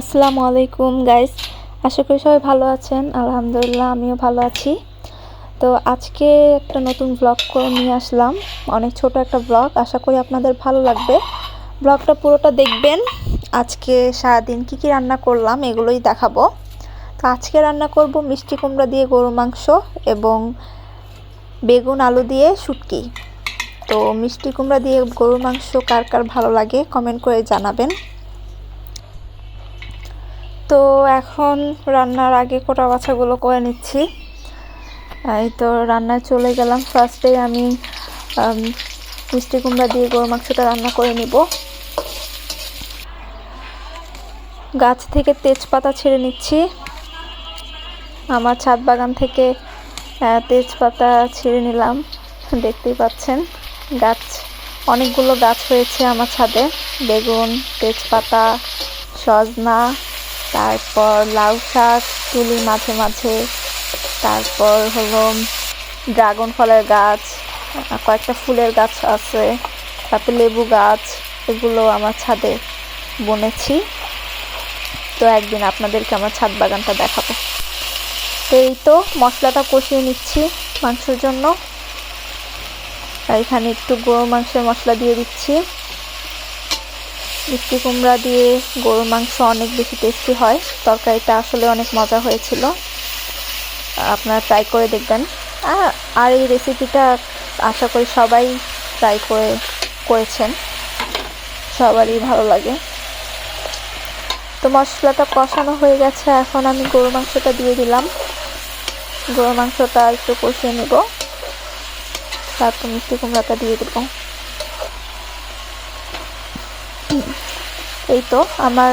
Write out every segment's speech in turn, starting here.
আসসালামু আলাইকুম গাইস, আশা করি সবাই ভালো আছেন। আলহামদুলিল্লাহ আমিও ভালো আছি। তো আজকে একটা নতুন ব্লগ করে নিয়ে আসলাম, অনেক ছোট একটা ব্লগ। আশা করি আপনাদের ভালো লাগবে। ব্লগটা পুরোটা দেখবেন। আজকে সারাদিন কি কি রান্না করলাম এগুলোই দেখাবো। তো আজকে রান্না করব মিষ্টি কুমড়া দিয়ে গরুর মাংস এবং বেগুন আলু দিয়ে শুটকি। তো মিষ্টি কুমড়া দিয়ে গরুর মাংস কার কার ভালো লাগে কমেন্ট করে জানাবেন। তো এখন রান্নার আগে কোটা বাছাগুলো করে নিচ্ছি। এই তো রান্নায় চলে গেলাম। ফার্স্টে আমি মিষ্টি কুমড়া দিয়ে গরুর মাংসটা রান্না করে নিব। গাছ থেকে তেজপাতা ছিঁড়ে নিচ্ছি। আমার ছাদ বাগান থেকে তেজপাতা ছিঁড়ে নিলাম, দেখতেই পাচ্ছেন। গাছ অনেকগুলো গাছ হয়েছে আমার ছাদে। বেগুন, তেজপাতা, সজনা, তারপর লাউ শাক তুলি মাঝে মাঝে, তারপর হলো ড্রাগন ফলের গাছ, কয়েকটা ফুলের গাছ আছে, তারপর লেবু গাছ। এগুলো আমার ছাদে বুনেছি। তো একদিন আপনাদেরকে আমার ছাদ বাগানটা দেখাবো। তো এই তো মশলাটা কষিয়ে নিচ্ছি মাংসের জন্য। এখানে একটু গরুর মাংসের মশলা দিয়ে দিচ্ছি। মিষ্টি কুমড়া দিয়ে গরুর মাংস অনেক বেশি টেস্টি হয়। তরকারিটা আসলে অনেক মজা হয়েছিল, আপনারা ট্রাই করে দেখবেন। আর এই রেসিপিটা আশা করি সবাই ট্রাই করেছেন, সবারই ভালো লাগে। তো মশলাটা কষানো হয়ে গেছে, এখন আমি গরুর মাংসটা দিয়ে দিলাম। গরুর মাংসটা একটু কষিয়ে নেব, তারপর মিষ্টি কুমড়াটা দিয়ে দেব। এই তো আমার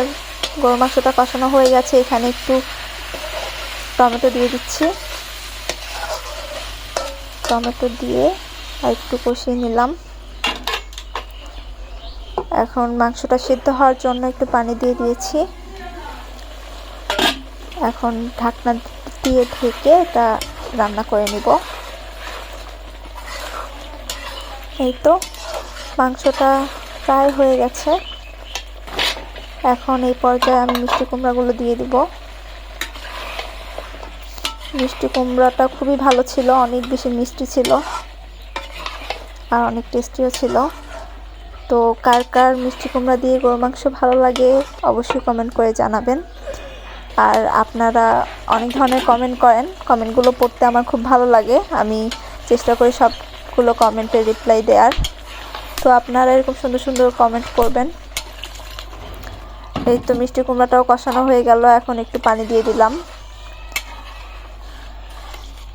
গরুর মাংসটা কষানো হয়ে গেছে। এখানে একটু টমেটো দিয়ে দিচ্ছি। টমেটো দিয়ে আর একটু কষিয়ে নিলাম। এখন মাংসটা সিদ্ধ হওয়ার জন্য একটু পানি দিয়ে দিয়েছি। এখন ঢাকনা দিয়ে ঢেকে এটা রান্না করে নিব। এই তো মাংসটা প্রায় হয়ে গেছে। এখন এই পর্যায়ে আমি মিষ্টি কুমড়াগুলো দিয়ে দিব। মিষ্টি কুমড়াটা খুবই ভালো ছিল, অনেক বেশি মিষ্টি ছিল আর অনেক টেস্টিও ছিল। তো কার কার মিষ্টি কুমড়া দিয়ে গরুর মাংস ভালো লাগে অবশ্যই কমেন্ট করে জানাবেন। আর আপনারা অনেক ধরনের কমেন্ট করেন, কমেন্টগুলো পড়তে আমার খুব ভালো লাগে। আমি চেষ্টা করি সবগুলো কমেন্টের রিপ্লাই দেওয়ার। তো আপনারা এরকম সুন্দর সুন্দর কমেন্ট করবেন। এই তো মিষ্টি কুমড়াটাও কষানো হয়ে গেল, এখন একটু পানি দিয়ে দিলাম।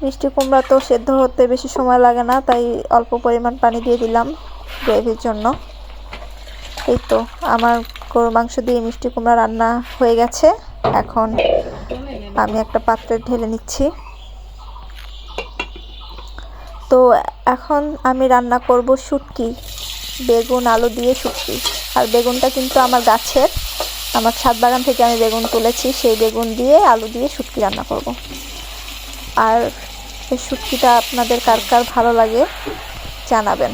মিষ্টি কুমড়া তো সেদ্ধ হতে বেশি সময় লাগে না, তাই অল্প পরিমাণ পানি দিয়ে দিলাম গ্রেভির জন্য। এই তো আমার গরুর মাংস দিয়ে মিষ্টি কুমড়া রান্না হয়ে গেছে। এখন আমি একটা পাত্রে ঢেলে নিচ্ছি। তো এখন আমি রান্না করব শুটকি, বেগুন আলু দিয়ে শুটকি। আর বেগুনটা কিন্তু আমার গাছের, আমার ছাদ বাগান থেকে আমি বেগুন তুলেছি, সেই বেগুন দিয়ে আলু দিয়ে শুটকি রান্না করব। আর এই শুটকিটা আপনাদের কার কার ভালো লাগে জানাবেন।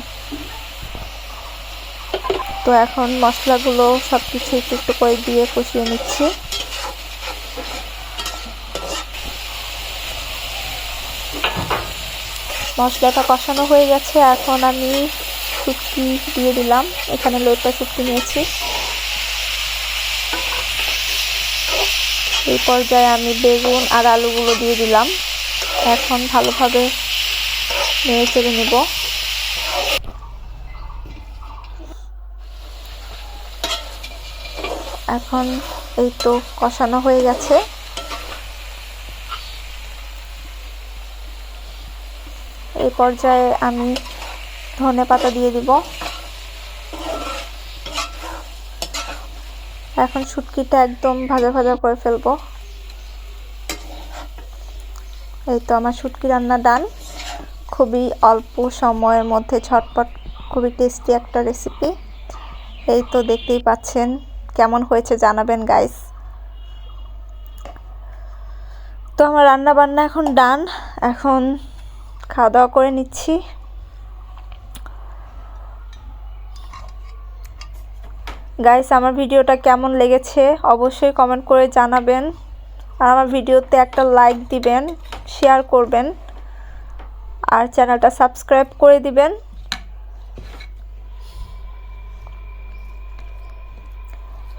তো এখন মশলাগুলো সব কিছু একটু একটু করে দিয়ে কষিয়ে নিচ্ছি। মশলাটা কষানো হয়ে গেছে, এখন আমি শুটকি দিয়ে দিলাম। এখানে লোটা শুটকি নিয়েছি। এই পর্যায়ে আমি বেগুন আর আলুগুলো দিয়ে দিলাম। এখন ভালোভাবে নেড়ে চেড়ে নেব। এখন এই তো কষানো হয়ে গেছে। এই পর্যায়ে আমি ধনেপাতা দিয়ে দিব। এখন শুটকিটা একদম ভাজা ভাজা করে ফেলবো। এই তো আমার শুটকি রান্না ডান। খুবই অল্প সময়ের মধ্যে ঝটপট, খুবই টেস্টি একটা রেসিপি। এই তো দেখতেই পাচ্ছেন, কেমন হয়েছে জানাবেন গাইস। তো আমার রান্না বান্না এখন ডান। এখন খাওয়া দাওয়া করে নিচ্ছি। গাইস, আমার ভিডিওটা কেমন লেগেছে অবশ্যই কমেন্ট করে জানাবেন। আর আমার ভিডিওতে একটা লাইক দিবেন, শেয়ার করবেন আর চ্যানেলটা সাবস্ক্রাইব করে দিবেন।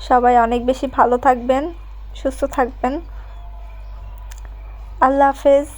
সবাই অনেক বেশি ভালো থাকবেন, সুস্থ থাকবেন। আল্লাহ হাফেজ।